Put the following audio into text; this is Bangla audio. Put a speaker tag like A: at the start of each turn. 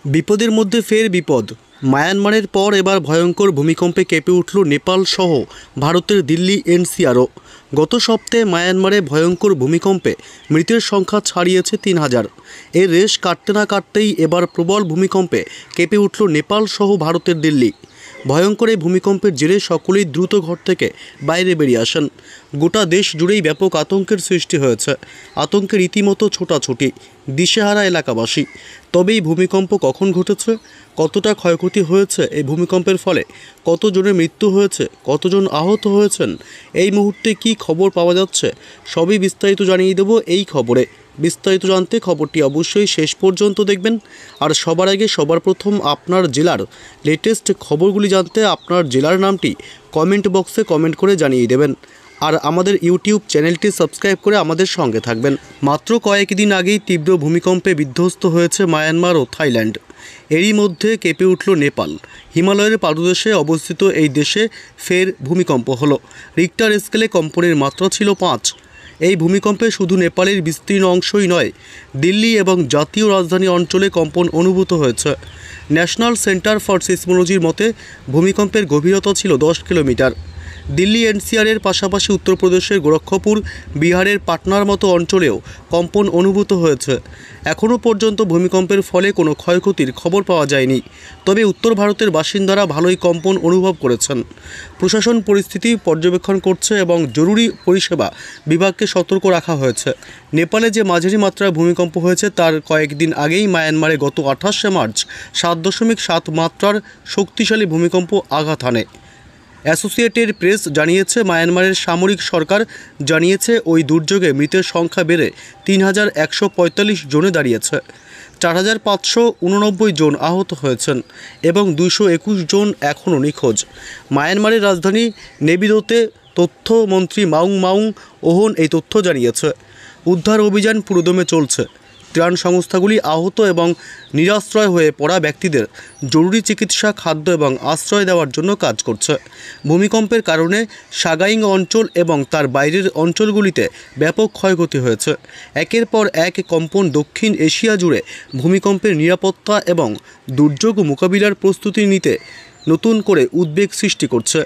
A: বিপদের মধ্যে ফের বিপদ। মায়ানমারের পর এবার ভয়ঙ্কর ভূমিকম্পে কেঁপে উঠল নেপাল সহ ভারতের দিল্লি এনসিআরও। গত সপ্তাহে মায়ানমারে ভয়ঙ্কর ভূমিকম্পে মৃতের সংখ্যা ছাড়িয়েছে ৩,০০০। এর রেশ কাটতে না কাটতেই এবার প্রবল ভূমিকম্পে কেঁপে উঠল নেপাল সহ ভারতের দিল্লি। ভয়ঙ্কর এই ভূমিকম্পের জেরে সকলেই দ্রুত ঘর থেকে বাইরে বেরিয়ে আসেন। গোটা দেশ জুড়েই ব্যাপক আতঙ্কের সৃষ্টি হয়েছে। আতঙ্কে রীতিমতো ছোটাছুটি, দিশেহারা এলাকাবাসী। তবে এই ভূমিকম্প কখন ঘটেছে, কতটা ক্ষয়ক্ষতি হয়েছে এই ভূমিকম্পের ফলে, কতজনের মৃত্যু হয়েছে, কতজন আহত হয়েছেন, এই মুহূর্তে কি খবর পাওয়া যাচ্ছে, সবই বিস্তারিত জানিয়ে দেব এই খবরে। বিস্তারিত জানতে খবরটি অবশ্যই শেষ পর্যন্ত দেখবেন। আর সবার আগে সবার প্রথম আপনার জেলার লেটেস্ট খবরগুলি জানতে আপনার জেলার নামটি কমেন্ট বক্সে কমেন্ট করে জানিয়ে দেবেন। আর আমাদের ইউটিউব চ্যানেলটি সাবস্ক্রাইব করে আমাদের সঙ্গে থাকবেন। মাত্র কয়েকদিন আগেই তীব্র ভূমিকম্পে বিধ্বস্ত হয়েছে মায়ানমার ও থাইল্যান্ড। এরই মধ্যে কেঁপে উঠল নেপাল। হিমালয়ের পাদদেশে অবস্থিত এই দেশে ফের ভূমিকম্প হলো। রিক্টার স্কেলে কম্পনের মাত্রা ছিল 5। এই ভূমিকম্পে শুধু নেপালের বিস্তীর্ণ অংশই নয়, দিল্লি এবং জাতীয় রাজধানী অঞ্চলে কম্পন অনুভূত হয়েছে। ন্যাশনাল সেন্টার ফর সিসমোলজির মতে ভূমিকম্পের গভীরতা ছিল 10 কিলোমিটার। দিল্লি এনসিআরের পাশাপাশি উত্তরপ্রদেশের গোরক্ষপুর, বিহারের পাটনার মতো অঞ্চলেও কম্পন অনুভূত হয়েছে। এখনও পর্যন্ত ভূমিকম্পের ফলে কোনো ক্ষয়ক্ষতির খবর পাওয়া যায়নি। তবে উত্তর ভারতের বাসিন্দারা ভালোই কম্পন অনুভব করেছেন। প্রশাসন পরিস্থিতি পর্যবেক্ষণ করছে এবং জরুরি পরিষেবা বিভাগকে সতর্ক রাখা হয়েছে। নেপালে যে মাঝারি মাত্রার ভূমিকম্প হয়েছে তার কয়েকদিন আগেই মায়ানমারে গত 28শে মার্চ 7.7 মাত্রার শক্তিশালী ভূমিকম্প আঘাত হানে। অ্যাসোসিয়েটেড প্রেস জানিয়েছে, মায়ানমারের সামরিক সরকার জানিয়েছে ওই দুর্যোগে মৃতের সংখ্যা বেড়ে 3,145 জনে দাঁড়িয়েছে। 4,589 জন আহত হয়েছেন এবং 221 জন এখনও নিখোঁজ। মায়ানমারের রাজধানী নেপিদোতে তথ্যমন্ত্রী মাউং মাউং ওহন এই তথ্য জানিয়েছে। উদ্ধার অভিযান পুরোদমে চলছে। ত্রাণ সংস্থাগুলি আহত এবং নিরাশ্রয় হয়ে পড়া ব্যক্তিদের জরুরি চিকিৎসা, খাদ্য এবং আশ্রয় দেওয়ার জন্য কাজ করছে। ভূমিকম্পের কারণে সাগাইং অঞ্চল এবং তার বাইরের অঞ্চলগুলিতে ব্যাপক ক্ষয়ক্ষতি হয়েছে। একের পর এক কম্পন দক্ষিণ এশিয়া জুড়ে ভূমিকম্পের নিরাপত্তা এবং দুর্যোগ মোকাবিলার প্রস্তুতি নিতে নতুন করে উদ্বেগ সৃষ্টি করছে।